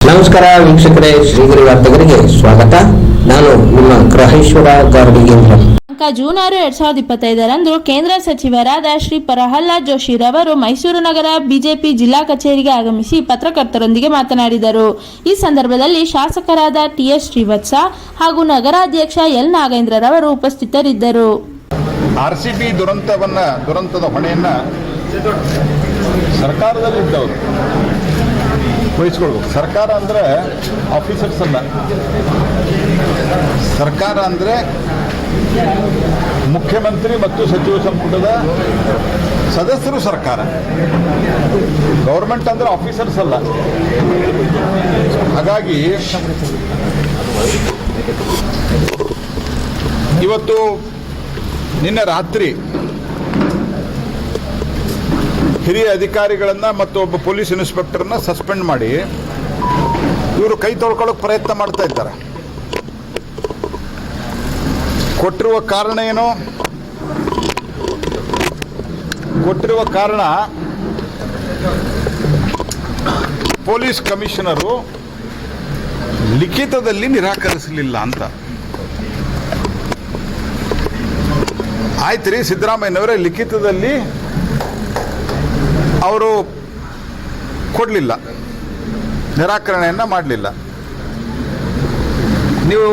ನಮಸ್ಕಾರ ವೀಕ್ಷಕರೇ, ಶ್ರೀಗಿರಿ ವಾರ್ತೆಗರಿಗೆ ಸ್ವಾಗತ. ನಾನು ನಿಮ್ಮ ಗ್ರಹೇಶ್ವರ ಗಾರ್ಡಿಗೇಂದ್ರ. ಜೂನ್ 6, 2025ರಂದು ಕೇಂದ್ರ ಸಚಿವರಾದ ಶ್ರೀ ಪ್ರಹ್ಲಾದ್ ಜೋಶಿ ರವರು ಮೈಸೂರು ನಗರ ಬಿಜೆಪಿ ಜಿಲ್ಲಾ ಕಚೇರಿಗೆ ಆಗಮಿಸಿ ಪತ್ರಕರ್ತರೊಂದಿಗೆ ಮಾತನಾಡಿದರು. ಈ ಸಂದರ್ಭದಲ್ಲಿ ಶಾಸಕರಾದ ಟಿ.ಎಸ್. ಶ್ರೀವತ್ಸ ಹಾಗೂ ನಗರಾಧ್ಯಕ್ಷ ಎಲ್. ನಾಗೇಂದ್ರ ರವರು ಉಪಸ್ಥಿತರಿದ್ದರು. ಆರ್ಸಿಬಿ ದುರಂತದ ಹೊಣೆಯನ್ನ ಸರ್ಕಾರದಲ್ಲಿದ್ದವರು ವಹಿಸ್ಕೊಳ್ಬೇಕು. ಸರ್ಕಾರ ಅಂದರೆ ಆಫೀಸರ್ಸ್ ಅಲ್ಲ, ಸರ್ಕಾರ ಅಂದರೆ ಮುಖ್ಯಮಂತ್ರಿ ಮತ್ತು ಸಚಿವ ಸಂಪುಟದ ಸದಸ್ಯರು ಸರ್ಕಾರ. ಗೌರ್ಮೆಂಟ್ ಅಂದರೆ ಆಫೀಸರ್ಸ್ ಅಲ್ಲ. ಹಾಗಾಗಿ ಇವತ್ತು ನಿನ್ನೆ ರಾತ್ರಿ ಹಿರಿಯ ಅಧಿಕಾರಿಗಳನ್ನು ಮತ್ತು ಒಬ್ಬ ಪೊಲೀಸ್ ಇನ್ಸ್ಪೆಕ್ಟರ್ನ ಸಸ್ಪೆಂಡ್ ಮಾಡಿ ಇವರು ಕೈ ತೊಳ್ಕೊಳ್ಳೋಕೆ ಪ್ರಯತ್ನ ಮಾಡ್ತಾ ಇದ್ದಾರೆ. ಕೊಟ್ಟಿರುವ ಕಾರಣ ಏನು? ಕೊಟ್ಟಿರುವ ಕಾರಣ ಪೊಲೀಸ್ ಕಮಿಷನರು ಲಿಖಿತದಲ್ಲಿ ನಿರಾಕರಿಸಲಿಲ್ಲ ಅಂತ. ಆಯ್ತು ರೀ, ಸಿದ್ದರಾಮಯ್ಯನವರೇ ಲಿಖಿತದಲ್ಲಿ ಅವರು ಕೊಡಲಿಲ್ಲ, ನಿರಾಕರಣೆಯನ್ನು ಮಾಡಲಿಲ್ಲ. ನೀವು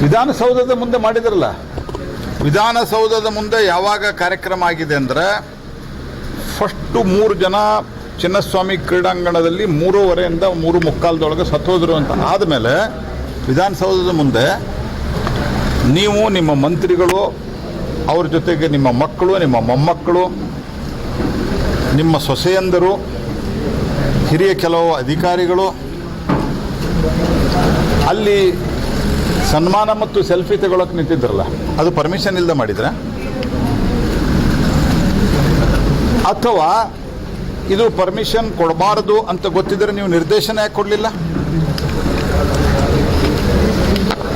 ವಿಧಾನಸೌಧದ ಮುಂದೆ ಮಾಡಿದ್ರಲ್ಲ, ವಿಧಾನಸೌಧದ ಮುಂದೆ ಯಾವಾಗ ಕಾರ್ಯಕ್ರಮ ಆಗಿದೆ ಅಂದರೆ ಫಸ್ಟು 3 ಜನ ಚಿನ್ನಸ್ವಾಮಿ ಕ್ರೀಡಾಂಗಣದಲ್ಲಿ 3:30ಯಿಂದ 3:45 ಸತ್ತೋದ್ರು ಅಂತ ಆದಮೇಲೆ ವಿಧಾನಸೌಧದ ಮುಂದೆ ನೀವು, ನಿಮ್ಮ ಮಂತ್ರಿಗಳು, ಅವ್ರ ಜೊತೆಗೆ ನಿಮ್ಮ ಮಕ್ಕಳು, ನಿಮ್ಮ ಮೊಮ್ಮಕ್ಕಳು, ನಿಮ್ಮ ಸೊಸೆಯಂದರು, ಹಿರಿಯ ಕೆಲವು ಅಧಿಕಾರಿಗಳು ಅಲ್ಲಿ ಸನ್ಮಾನ ಮತ್ತು ಸೆಲ್ಫಿ ತಗೊಳ್ಳೋಕೆ ನಿಂತಿದ್ರಲ್ಲ, ಅದು ಪರ್ಮಿಷನ್ ಇಲ್ಲದೆ ಮಾಡಿದ್ರೆ ಅಥವಾ ಇದು ಪರ್ಮಿಷನ್ ಕೊಡಬಾರದು ಅಂತ ಗೊತ್ತಿದ್ರೆ ನೀವು ನಿರ್ದೇಶನ ಯಾಕೆ ಕೊಡಲಿಲ್ಲ?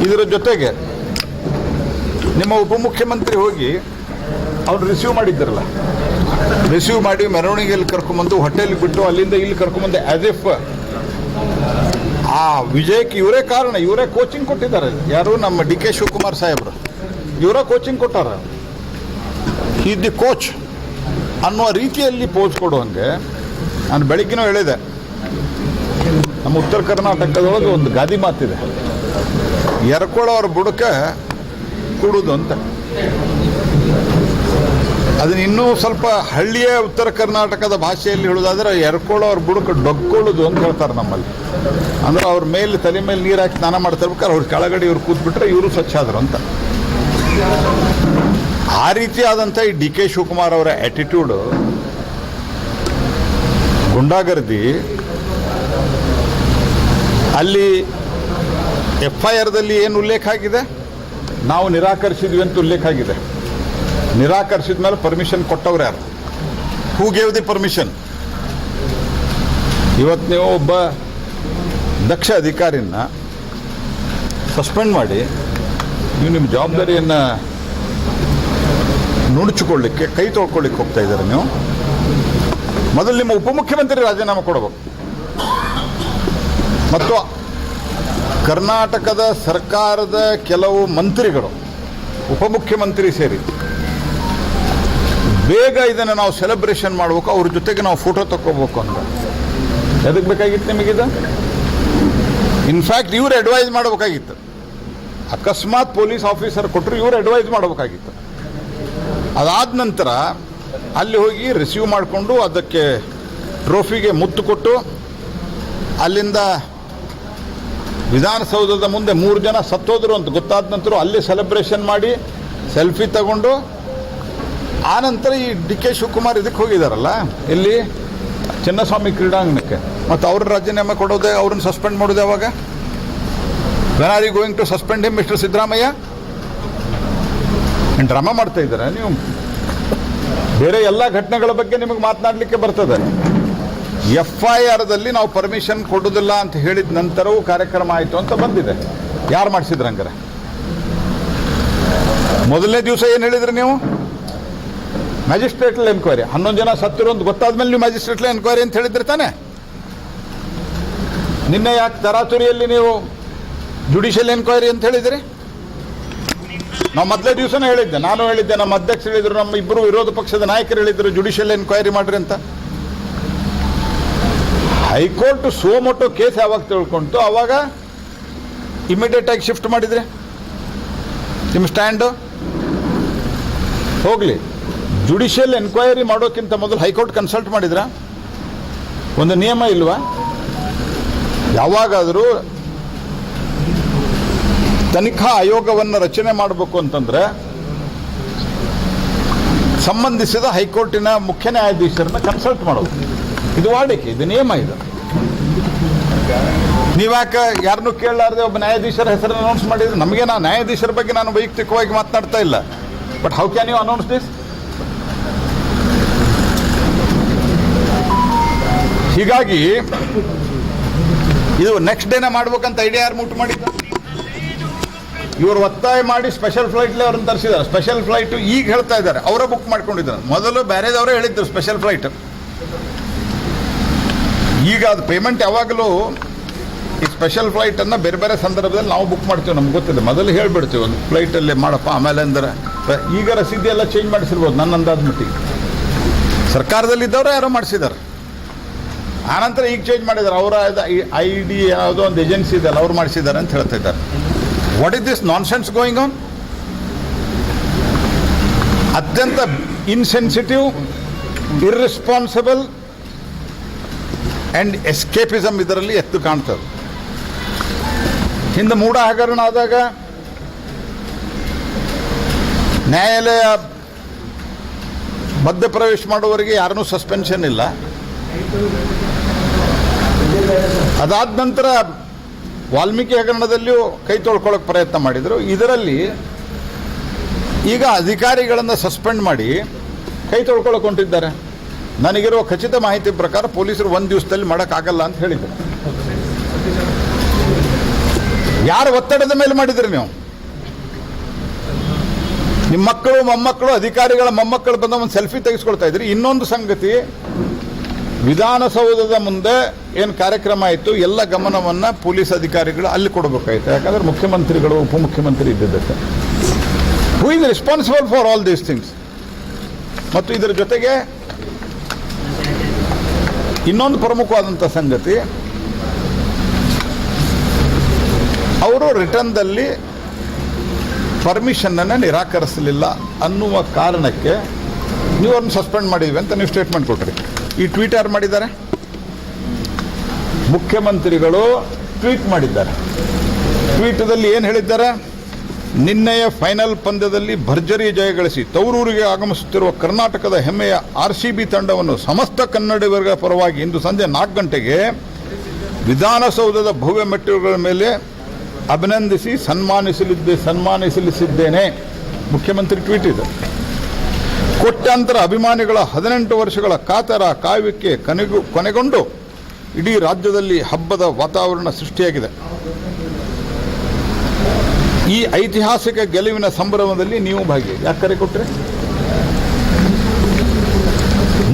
ಇದರ ಜೊತೆಗೆ ನಿಮ್ಮ ಉಪಮುಖ್ಯಮಂತ್ರಿ ಹೋಗಿ ಅವ್ರು ರಿಸೀವ್ ಮಾಡಿದ್ದಾರಲ್ಲ, ರಿಸೀವ್ ಮಾಡಿ ಮೆರವಣಿಗೆಯಲ್ಲಿ ಕರ್ಕೊಂಬಂದು ಹೋಟೆಲ್ಗೆ ಬಿಟ್ಟು ಅಲ್ಲಿಂದ ಇಲ್ಲಿ ಕರ್ಕೊಂಬಂದು ಆಸ್ ಇಫ್ ಆ ವಿಜಯಕ್ಕೆ ಇವರೇ ಕಾರಣ, ಇವರೇ ಕೋಚಿಂಗ್ ಕೊಟ್ಟಿದ್ದಾರೆ. ಯಾರು? ನಮ್ಮ ಡಿ ಕೆ ಶಿವಕುಮಾರ್ ಸಾಹೇಬರು. ಇವರೇ ಕೋಚಿಂಗ್ ಕೊಟ್ಟಾರ. ಈಸ್ ದಿ ಕೋಚ್ ಅನ್ನುವ ರೀತಿಯಲ್ಲಿ ಪೋಸ್ ಕೊಡುವಂಗೆ ನಾನು ಬೆಳಗ್ಗೆನೂ ಹೇಳಿದೆ, ನಮ್ಮ ಉತ್ತರ ಕರ್ನಾಟಕದೊಳಗೆ ಒಂದು ಗಾದಿ ಮಾತಿದೆ, ಎರ್ಕೊಳ್ಳೋರ ಬುಡಕ್ಕೆ ಕೂಡುದು ಅಂತ. ಅದನ್ನ ಇನ್ನೂ ಸ್ವಲ್ಪ ಹಳ್ಳಿಯ ಉತ್ತರ ಕರ್ನಾಟಕದ ಭಾಷೆಯಲ್ಲಿ ಹೇಳೋದಾದ್ರೆ ಎರ್ಕೊಳ್ಳೋರ ಬುಡಕ್ಕೆ ಡೊಕ್ಕೊಳ್ಳೋದು ಅಂತ ಹೇಳ್ತಾರೆ ನಮ್ಮಲ್ಲಿ. ಅಂದ್ರೆ ಅವ್ರ ಮೇಲೆ ತಲೆ ಮೇಲೆ ನೀರು ಹಾಕಿ ಸ್ನಾನ ಮಾಡ್ತಾ ಇರ್ಬೇಕಾದ್ರೆ ಅವ್ರ ಕೆಳಗಡೆ ಇವ್ರು ಕೂತ್ಬಿಟ್ರೆ ಇವರು ಸ್ವಚ್ಛ ಆದರು ಅಂತ. ಆ ರೀತಿಯಾದಂಥ ಈ ಡಿ ಕೆ ಶಿವಕುಮಾರ್ ಅವರ ಆ್ಯಟಿಟ್ಯೂಡು, ಗುಂಡಾಗರ್ದಿ, ಅಲ್ಲಿ FIRದಲ್ಲಿ ಏನು ಉಲ್ಲೇಖ ಆಗಿದೆ? ನಾವು ನಿರಾಕರಿಸಿದ್ವಿ ಅಂತ ಉಲ್ಲೇಖ ಆಗಿದೆ. ನಿರಾಕರಿಸಿದ ಮೇಲೆ ಪರ್ಮಿಷನ್ ಕೊಟ್ಟವ್ರು ಯಾರು? Who gave the permission? ಇವತ್ತು ನೀವು ಒಬ್ಬ ದಕ್ಷ ಅಧಿಕಾರಿನ ಸಸ್ಪೆಂಡ್ ಮಾಡಿ ನೀವು ನಿಮ್ಮ ಜವಾಬ್ದಾರಿಯನ್ನು ನುಣುಚಿಕೊಳ್ಳಿಕ್ಕೆ, ಕೈ ತೊಳ್ಕೊಳ್ಳಿಕ್ಕೆ ಹೋಗ್ತಾ ಇದ್ದಾರೆ. ನೀವು ಮೊದಲು ನಿಮ್ಮ ಉಪಮುಖ್ಯಮಂತ್ರಿ ರಾಜೀನಾಮೆ ಕೊಡಬೇಕು ಮತ್ತು ಕರ್ನಾಟಕದ ಸರ್ಕಾರದ ಕೆಲವು ಮಂತ್ರಿಗಳು, ಉಪಮುಖ್ಯಮಂತ್ರಿ ಸೇರಿ ಬೇಗ ಇದನ್ನು ನಾವು ಸೆಲೆಬ್ರೇಷನ್ ಮಾಡಬೇಕು, ಅವ್ರ ಜೊತೆಗೆ ನಾವು ಫೋಟೋ ತಗೋಬೇಕು ಅಂತ. ಎದಕ್ಕೆ ಬೇಕಾಗಿತ್ತು ನಿಮಗಿದು? ಇನ್ಫ್ಯಾಕ್ಟ್ ಇವ್ರು ಅಡ್ವೈಸ್ ಮಾಡಬೇಕಾಗಿತ್ತು. ಅಕಸ್ಮಾತ್ ಪೊಲೀಸ್ ಆಫೀಸರ್ ಕೊಟ್ಟರು ಇವ್ರು ಅಡ್ವೈಸ್ ಮಾಡಬೇಕಾಗಿತ್ತು. ಅದಾದ ನಂತರ ಅಲ್ಲಿ ಹೋಗಿ ರಿಸೀವ್ ಮಾಡಿಕೊಂಡು ಅದಕ್ಕೆ ಟ್ರೋಫಿಗೆ ಮುತ್ತು ಕೊಟ್ಟು ಅಲ್ಲಿಂದ ವಿಧಾನಸೌಧದ ಮುಂದೆ 3 ಜನ ಸತ್ತೋದ್ರು ಅಂತ ಗೊತ್ತಾದ ನಂತರ ಅಲ್ಲಿ ಸೆಲೆಬ್ರೇಷನ್ ಮಾಡಿ ಸೆಲ್ಫಿ ತಗೊಂಡು ಆನಂತರ ಈ ಡಿ ಕೆ ಶಿವಕುಮಾರ್ ಇದಕ್ಕೆ ಹೋಗಿದ್ದಾರಲ್ಲ, ಇಲ್ಲಿ ಚಿನ್ನಸ್ವಾಮಿ ಕ್ರೀಡಾಂಗಣಕ್ಕೆ, ಮತ್ತು ಅವ್ರ ರಾಜೀನಾಮೆ ಕೊಡೋದೇ, ಅವ್ರನ್ನ ಸಸ್ಪೆಂಡ್ ಮಾಡೋದು ಯಾವಾಗ? When are you going to suspend him mister Siddaramaiah? Drama ಮಾಡ್ತಾ ಇದ್ದಾರೆ ನೀವು. ಬೇರೆ ಎಲ್ಲ ಘಟನೆಗಳ ಬಗ್ಗೆ ನಿಮಗೆ ಮಾತನಾಡಲಿಕ್ಕೆ ಬರ್ತದೆ. FIRದಲ್ಲಿ ನಾವು ಪರ್ಮಿಷನ್ ಕೊಡೋದಿಲ್ಲ ಅಂತ ಹೇಳಿದ ನಂತರವೂ ಕಾರ್ಯಕ್ರಮ ಆಯಿತು ಅಂತ ಬಂದಿದೆ. ಯಾರು ಮಾಡಿಸಿದ್ರು ಹಂಗಾರೆ? ಮೊದಲನೇ ದಿವಸ ಏನು ಹೇಳಿದ್ರಿ ನೀವು? ಮ್ಯಾಜಿಸ್ಟ್ರೇಟ್ಲ್ ಎನ್ಕ್ವೈರಿ, 11 ಜನ ಸತ್ತಿರೋ ಅಂತ ಗೊತ್ತಾದ್ಮೇಲೆ ನೀವು ಮ್ಯಾಜಿಸ್ಟ್ರೇಟ್ಲ್ ಎನ್ಕ್ವೈರಿ ಅಂತ ಹೇಳಿದ್ರೆ ತಾನೆ. ನಿನ್ನೆ ಯಾಕೆ ತರಾತುರಿಯಲ್ಲಿ ನೀವು ಜುಡಿಷಿಯಲ್ ಎನ್ಕ್ವೈರಿ ಅಂತ ಹೇಳಿದಿರಿ? ನಾವು ಮೊದಲೇ ದಿವಸನೇ ಹೇಳಿದ್ದೆ, ನಾನು ಹೇಳಿದ್ದೆ, ನಮ್ಮ ಅಧ್ಯಕ್ಷರು ಹೇಳಿದರು, ನಮ್ಮ ಇಬ್ಬರು ವಿರೋಧ ಪಕ್ಷದ ನಾಯಕರು ಹೇಳಿದರು ಜುಡಿಷಿಯಲ್ ಎನ್ಕ್ವೈರಿ ಮಾಡ್ರಿ ಅಂತ. ಹೈಕೋರ್ಟ್ ಸೋಮೋಟೋ ಕೇಸ್ ಯಾವಾಗ ತಿಳ್ಕೊಂತು ಅವಾಗ ಇಮಿಡಿಯೇಟ್ ಆಗಿ ಶಿಫ್ಟ್ ಮಾಡಿದ್ರೆ ನಿಮ್ಮ ಸ್ಟ್ಯಾಂಡು ಹೋಗಲಿ. ಜುಡಿಷಿಯಲ್ ಎನ್ಕ್ವೈರಿ ಮಾಡೋಕ್ಕಿಂತ ಮೊದಲು ಹೈಕೋರ್ಟ್ ಕನ್ಸಲ್ಟ್ ಮಾಡಿದ್ರ? ಒಂದು ನಿಯಮ ಇಲ್ವಾ? ಯಾವಾಗಾದರೂ ತನಿಖಾ ಆಯೋಗವನ್ನು ರಚನೆ ಮಾಡಬೇಕು ಅಂತಂದ್ರೆ ಸಂಬಂಧಿಸಿದ ಹೈಕೋರ್ಟಿನ ಮುಖ್ಯ ನ್ಯಾಯಾಧೀಶರನ್ನ ಕನ್ಸಲ್ಟ್ ಮಾಡೋದು, ಇದು ವಾಡಿಕೆ, ಇದು ನಿಯಮ. ಇದು ನೀವ್ಯಾಕೆ ಯಾರನ್ನೂ ಕೇಳಲಾರದೆ ಒಬ್ಬ ನ್ಯಾಯಾಧೀಶರ ಹೆಸರನ್ನು ಅನೌನ್ಸ್ ಮಾಡಿದ್ರೆ? ನಮಗೆ ನ್ಯಾಯಾಧೀಶರ ಬಗ್ಗೆ ನಾನು ವೈಯಕ್ತಿಕವಾಗಿ ಮಾತನಾಡ್ತಾ ಇಲ್ಲ, but how can you announce this? ಹೀಗಾಗಿ ಇದು ನೆಕ್ಸ್ಟ್ ಡೇನ ಮಾಡ್ಬೇಕಂತ ಐಡಿಯಾ ಯಾರು ಮುಟ್ಟು ಮಾಡಿದ್ದ? ಇವರು ಒತ್ತಾಯ ಮಾಡಿ ಸ್ಪೆಷಲ್ ಫ್ಲೈಟ್ಲಿ ಅವ್ರನ್ನ ತರಿಸಿದ್ದಾರೆ. ಸ್ಪೆಷಲ್ ಫ್ಲೈಟ್ ಈಗ ಹೇಳ್ತಾ ಇದ್ದಾರೆ, ಅವರೇ ಬುಕ್ ಮಾಡ್ಕೊಂಡಿದ್ದಾರೆ. ಮೊದಲು ಬೇರೆದವರೇ ಹೇಳಿದ್ರು ಸ್ಪೆಷಲ್ ಫ್ಲೈಟ್. ಈಗ ಅದು ಪೇಮೆಂಟ್ ಯಾವಾಗಲೂ ಈ ಸ್ಪೆಷಲ್ ಫ್ಲೈಟನ್ನು ಬೇರೆ ಬೇರೆ ಸಂದರ್ಭದಲ್ಲಿ ನಾವು ಬುಕ್ ಮಾಡ್ತೀವಿ, ನಮ್ಗೆ ಗೊತ್ತಿದೆ. ಮೊದಲು ಹೇಳಿಬಿಡ್ತೀವಿ ಒಂದು ಫ್ಲೈಟಲ್ಲಿ ಮಾಡಪ್ಪ, ಆಮೇಲೆ ಅಂದ್ರೆ ಈಗ ರಸೀದಿ ಎಲ್ಲ ಚೇಂಜ್ ಮಾಡಿಸಿರ್ಬೋದು ನನ್ನ ಅಂದಾಜು ಮಟ್ಟಿಗೆ. ಸರ್ಕಾರದಲ್ಲಿದ್ದವರು ಯಾರೋ ಮಾಡಿಸಿದ್ದಾರೆ, ಆನಂತರ ಈಗ ಚೇಂಜ್ ಮಾಡಿದ್ದಾರೆ. ಅವರ ID ಯಾವುದೋ ಒಂದು ಏಜೆನ್ಸಿ ಇದೆಯಲ್ಲ ಅವ್ರು ಮಾಡಿಸಿದ್ದಾರೆ ಅಂತ ಹೇಳ್ತಾ ಇದ್ದಾರೆ. What is this nonsense going on? ಅತ್ಯಂತ ಇನ್ಸೆನ್ಸಿಟಿವ್, ಇರ್ರೆಸ್ಪಾನ್ಸಿಬಲ್ ಆ್ಯಂಡ್ ಎಸ್ಕೇಪಿಸಮ್ ಇದರಲ್ಲಿ ಎತ್ತು ಕಾಣ್ತದೆ. ಹಿಂದೆ ಮೂಢ ಹಗರಣ ಆದಾಗ ನ್ಯಾಯಾಲಯ ಮಧ್ಯಪ್ರವೇಶ ಮಾಡುವವರಿಗೆ ಯಾರನ್ನೂ ಸಸ್ಪೆನ್ಷನ್ ಇಲ್ಲ. ಅದಾದ ನಂತರ ವಾಲ್ಮೀಕಿ ಹಗರಣದಲ್ಲಿಯೂ ಕೈ ತೊಳ್ಕೊಳ್ಳೋಕೆ ಪ್ರಯತ್ನ ಮಾಡಿದರು. ಇದರಲ್ಲಿ ಈಗ ಅಧಿಕಾರಿಗಳನ್ನು ಸಸ್ಪೆಂಡ್ ಮಾಡಿ ಕೈ ತೊಳ್ಕೊಳ್ಳೋಕೆ ಹೊಂಟಿದ್ದಾರೆ. ನನಗಿರುವ ಖಚಿತ ಮಾಹಿತಿ ಪ್ರಕಾರ ಪೊಲೀಸರು ಒಂದು ದಿವಸದಲ್ಲಿ ಮಾಡೋಕ್ಕಾಗಲ್ಲ ಅಂತ ಹೇಳಿದರು. ಯಾರು ಒತ್ತಡದ ಮೇಲೆ ಮಾಡಿದ್ರಿ ನೀವು? ನಿಮ್ಮ ಮಕ್ಕಳು ಮೊಮ್ಮಕ್ಕಳು, ಅಧಿಕಾರಿಗಳ ಮೊಮ್ಮಕ್ಕಳು ಬಂದ ಒಂದು ಸೆಲ್ಫಿ ತೆಗೆಸ್ಕೊಳ್ತಾ ಇದ್ರಿ. ಇನ್ನೊಂದು ಸಂಗತಿ, ವಿಧಾನಸೌಧದ ಮುಂದೆ ಏನು ಕಾರ್ಯಕ್ರಮ ಆಯಿತು ಎಲ್ಲ ಗಮನವನ್ನು ಪೊಲೀಸ್ ಅಧಿಕಾರಿಗಳು ಅಲ್ಲಿ ಕೊಡಬೇಕಾಯಿತು. ಯಾಕಂದರೆ ಮುಖ್ಯಮಂತ್ರಿಗಳು, ಉಪಮುಖ್ಯಮಂತ್ರಿ ಇದ್ದಿದ್ದಕ್ಕೆ. Who is responsible for all these things? ಮತ್ತು ಇದರ ಜೊತೆಗೆ ಇನ್ನೊಂದು ಪ್ರಮುಖವಾದಂಥ ಸಂಗತಿ, ಅವರು ರಿಟರ್ನ್ದಲ್ಲಿ ಪರ್ಮಿಷನ್ನನ್ನು ನಿರಾಕರಿಸಲಿಲ್ಲ ಅನ್ನುವ ಕಾರಣಕ್ಕೆ ನೀವು ಅವ್ರನ್ನ ಸಸ್ಪೆಂಡ್ ಮಾಡಿದ್ವಿ ಅಂತ ನೀವು ಸ್ಟೇಟ್ಮೆಂಟ್ ಕೊಟ್ರಿ. ಈ ಟ್ವೀಟ್ ಯಾರು ಮಾಡಿದ್ದಾರೆ? ಮುಖ್ಯಮಂತ್ರಿಗಳು ಟ್ವೀಟ್ ಮಾಡಿದ್ದಾರೆ. ಟ್ವೀಟದಲ್ಲಿ ಏನು ಹೇಳಿದ್ದಾರೆ? ನಿನ್ನೆಯ ಫೈನಲ್ ಪಂದ್ಯದಲ್ಲಿ ಭರ್ಜರಿ ಜಯಗಳಿಸಿ ತವರೂರಿಗೆ ಆಗಮಿಸುತ್ತಿರುವ ಕರ್ನಾಟಕದ ಹೆಮ್ಮೆಯ RCB ತಂಡವನ್ನು ಸಮಸ್ತ ಕನ್ನಡಿಗರ ಪರವಾಗಿ ಇಂದು ಸಂಜೆ 4 ಗಂಟೆಗೆ ವಿಧಾನಸೌಧದ ಭವ್ಯ ಮೆಟ್ಟಿಲುಗಳ ಮೇಲೆ ಅಭಿನಂದಿಸಿ ಸನ್ಮಾನಿಸಲಿದ್ದೇನೆ. ಮುಖ್ಯಮಂತ್ರಿ ಟ್ವೀಟ್ ಇದೆ. ಕೋಟ್ಯಾಂತರ ಅಭಿಮಾನಿಗಳ 18 ವರ್ಷಗಳ ಕಾತರ ಕಾಯುವಿಕೆ ಕೊನೆಗೊಂಡು ಇಡೀ ರಾಜ್ಯದಲ್ಲಿ ಹಬ್ಬದ ವಾತಾವರಣ ಸೃಷ್ಟಿಯಾಗಿದೆ. ಈ ಐತಿಹಾಸಿಕ ಗೆಲುವಿನ ಸಂಭ್ರಮದಲ್ಲಿ ನೀವು ಭಾಗಿ. ಯಾಕೆ ಕರೆ ಕೊಟ್ರಿ?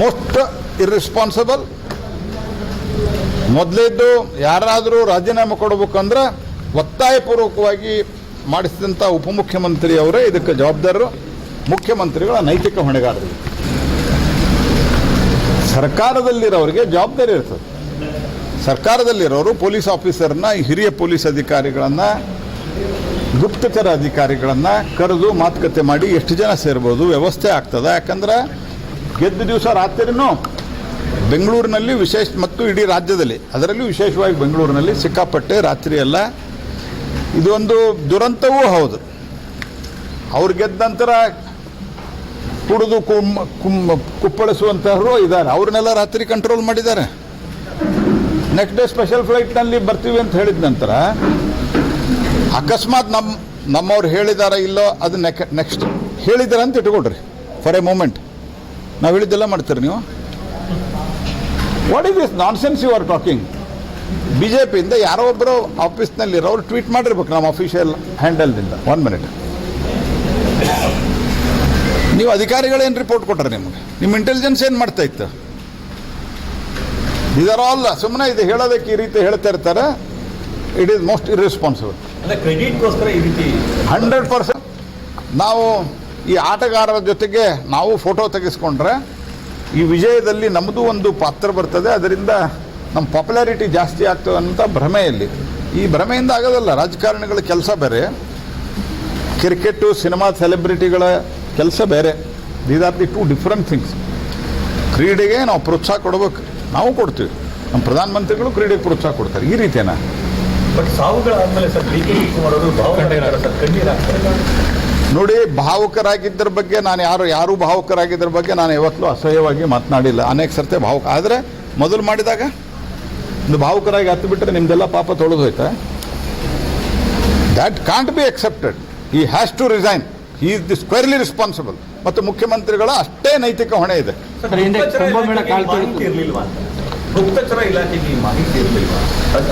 Most irresponsible. ಮೊದಲೇದ್ದು ಯಾರಾದರೂ ರಾಜೀನಾಮೆ ಕೊಡಬೇಕಂದ್ರೆ ಒತ್ತಾಯಪೂರ್ವಕವಾಗಿ ಮಾಡಿಸಿದಂಥ ಉಪಮುಖ್ಯಮಂತ್ರಿ ಅವರೇ ಇದಕ್ಕೆ ಜವಾಬ್ದಾರರು. ಮುಖ್ಯಮಂತ್ರಿಗಳ ನೈತಿಕ ಹೊಣೆಗಾರರು. ಸರ್ಕಾರದಲ್ಲಿರೋರಿಗೆ ಜವಾಬ್ದಾರಿ ಇರ್ತದೆ. ಸರ್ಕಾರದಲ್ಲಿರೋರು ಪೊಲೀಸ್ ಆಫೀಸರ್ನ, ಹಿರಿಯ ಪೊಲೀಸ್ ಅಧಿಕಾರಿಗಳನ್ನು, ಗುಪ್ತಚರ ಅಧಿಕಾರಿಗಳನ್ನು ಕರೆದು ಮಾತುಕತೆ ಮಾಡಿ ಎಷ್ಟು ಜನ ಸೇರ್ಬೋದು, ವ್ಯವಸ್ಥೆ ಆಗ್ತದೆ. ಯಾಕಂದ್ರೆ ಗೆದ್ದ ದಿವಸ ರಾತ್ರಿನೂ ಬೆಂಗಳೂರಿನಲ್ಲಿ ಮತ್ತು ಇಡೀ ರಾಜ್ಯದಲ್ಲಿ, ಅದರಲ್ಲೂ ವಿಶೇಷವಾಗಿ ಬೆಂಗಳೂರಿನಲ್ಲಿ ಸಿಕ್ಕಾಪಟ್ಟೆ ರಾತ್ರಿ ಎಲ್ಲ ಇದೊಂದು ದುರಂತವೂ ಹೌದು. ಅವ್ರು ಗೆದ್ದ ನಂತರ ಕುಡಿದು ಕುಪ್ಪಳಿಸುವಂತಹವರು ಇದ್ದಾರೆ. ಅವ್ರನ್ನೆಲ್ಲ ರಾತ್ರಿ ಕಂಟ್ರೋಲ್ ಮಾಡಿದ್ದಾರೆ. ನೆಕ್ಸ್ಟ್ ಡೇ ಸ್ಪೆಷಲ್ ಫ್ಲೈಟ್ನಲ್ಲಿ ಬರ್ತೀವಿ ಅಂತ ಹೇಳಿದ ನಂತರ ಅಕಸ್ಮಾತ್ ನಮ್ಮವ್ರು ಹೇಳಿದಾರ ಇಲ್ಲೋ ಅದು ನೆಕ್ಸ್ಟ್ ಹೇಳಿದಾರೆ ಅಂತ ಇಟ್ಕೊಳ್ರಿ. ಫಾರ್ ಎ ಮೂಮೆಂಟ್ ನಾವು ಹೇಳಿದ್ದೆಲ್ಲ ಮಾಡ್ತೀರಿ ನೀವು. What is this nonsense you are talking? BJPಯಿಂದ ಯಾರೋ ಒಬ್ಬರು ಆಫೀಸ್ನಲ್ಲಿರೋರು ಟ್ವೀಟ್ ಮಾಡಿರ್ಬೇಕು ನಮ್ಮ ಅಫಿಷಿಯಲ್ ಹ್ಯಾಂಡಲ್ದಿಂದ. 1 ಮಿನಿಟ್. ನೀವು ಅಧಿಕಾರಿಗಳೇನು ರಿಪೋರ್ಟ್ ಕೊಟ್ಟರೆ ನಿಮಗೆ? ನಿಮ್ಮ ಇಂಟೆಲಿಜೆನ್ಸ್ ಏನು ಮಾಡ್ತಾ ಇತ್ತು? ಇದರ ಅಲ್ಲ, ಸುಮ್ಮನೆ ಇದು ಹೇಳೋದಕ್ಕೆ ಈ ರೀತಿ ಹೇಳ್ತಾ ಇರ್ತಾರೆ. It is most irresponsible. ಅಲ್ಲ, ಕ್ರೆಡಿಟ್ಗೋಸ್ಕರ ಈ ರೀತಿ 100%. ನಾವು ಈ ಆಟಗಾರರ ಜೊತೆಗೆ ನಾವು ಫೋಟೋ ತೆಗೆಸ್ಕೊಂಡ್ರೆ ಈ ವಿಜಯದಲ್ಲಿ ನಮ್ಮದು ಒಂದು ಪಾತ್ರ ಬರ್ತದೆ, ಅದರಿಂದ ನಮ್ಮ ಪಾಪ್ಯುಲಾರಿಟಿ ಜಾಸ್ತಿ ಆಗ್ತದೆ ಅಂತ ಭ್ರಮೆಯಲ್ಲಿ. ಈ ಭ್ರಮೆಯಿಂದ ಆಗೋದಲ್ಲ. ರಾಜಕಾರಣಿಗಳ ಕೆಲಸ ಬೇರೆ, ಕ್ರಿಕೆಟು ಸಿನಿಮಾ ಸೆಲೆಬ್ರಿಟಿಗಳ ಕೆಲಸ ಬೇರೆ. These are the two different things. ಕ್ರೀಡೆಗೆ ನಾವು ಪ್ರೋತ್ಸಾಹ ಕೊಡಬೇಕು, ನಾವು ಕೊಡ್ತೀವಿ. ನಮ್ಮ ಪ್ರಧಾನಮಂತ್ರಿಗಳು ಕ್ರೀಡೆಗೆ ಪ್ರೋತ್ಸಾಹ ಕೊಡ್ತಾರೆ. ಈ ರೀತಿಯೇನ? ಬಟ್ ಸಾವುಗಳಾದ್ಮೇಲೆ ಸರ್ ಡಿ ಕೆ ಶಿವಕುಮಾರ್ ಅವರು ಕಣ್ಣೀರಾಗ್ತಾರೆ. ನೋಡಿ, ಭಾವುಕರಾಗಿದ್ದರ ಬಗ್ಗೆ ನಾನು ಯಾರೂ ಭಾವುಕರಾಗಿದ್ದರ ಬಗ್ಗೆ ನಾನು ಯಾವತ್ತೂ ಅಸಹ್ಯವಾಗಿ ಮಾತನಾಡಿಲ್ಲ. ಅನೇಕ ಸರ್ತೆ ಭಾವುಕ ಆದರೆ ಮೊದಲು ಮಾಡಿದಾಗ ಒಂದು ಭಾವುಕರಾಗಿ ಹತ್ತು ಬಿಟ್ಟರೆ ನಿಮ್ದೆಲ್ಲ ಪಾಪ ತೊಳೆದು ಹೋಯ್ತಾ? That can't be accepted. He has to resign. He is the squarely responsible. ಮತ್ತು ಮುಖ್ಯಮಂತ್ರಿಗಳ ಅಷ್ಟೇ ನೈತಿಕ ಹೊಣೆ ಇದೆ. ಇರಲಿಲ್ವಾ ಅಂತ ಗುಪ್ತಚರ ಇಲಾಖೆಗೆ ಈ ಮಾಹಿತಿ ಇರಲಿಲ್ವಾ?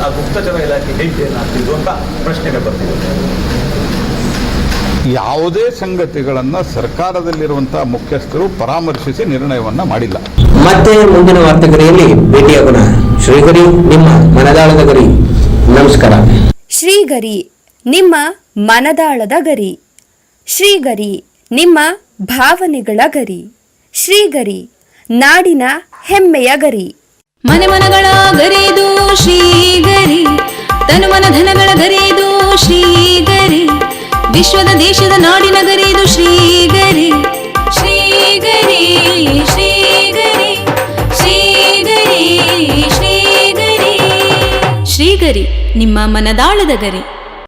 ಆ ಗುಪ್ತಚರ ಇಲಾಖೆ ಹೇಗೆ ಏನಾಗ್ತಿದ್ರು ಅಂತ ಪ್ರಶ್ನೆಗೆ ಬರ್ತಿದೆ. ಯಾವುದೇ ಸಂಗತಿಗಳನ್ನು ಸರ್ಕಾರದಲ್ಲಿರುವಂಥ ಮುಖ್ಯಸ್ಥರು ಪರಾಮರ್ಶಿಸಿ ನಿರ್ಣಯವನ್ನು ಮಾಡಿಲ್ಲ. ಮತ್ತೆ ಮುಂದಿನ ವಾರ್ತೆಗರಿಯಲ್ಲಿ ಭೇಟಿಯಾಗೋಣ. ಶ್ರೀಗರಿ, ನಿಮ್ಮ ಮನದಾಳದ ಗರಿ. ನಮಸ್ಕಾರ. ಶ್ರೀಗರಿ, ನಿಮ್ಮ ಮನದಾಳದ ಗರಿ. ಶ್ರೀಗರಿ, ನಿಮ್ಮ ಭಾವನೆಗಳ ಗರಿ. ಶ್ರೀಗರಿ, ನಾಡಿನ ಹೆಮ್ಮೆಯ ಗರಿ. ಮನೆ ಮನಗಳ ಗರಿದು ಶ್ರೀಗರಿ, ತನು ಮನ ಧನಗಳ ಗರಿದು ಶ್ರೀಗರಿ, ವಿಶ್ವದ ದೇಶದ ನಾಡಿನ ಗರಿದು ಶ್ರೀಗರಿ. ಶ್ರೀಗರಿ ಶ್ರೀಗರಿ ಶ್ರೀಗರಿ ಶ್ರೀಗರಿ ಶ್ರೀಗರಿ, ನಿಮ್ಮ ಮನದಾಳದ ಗರಿ.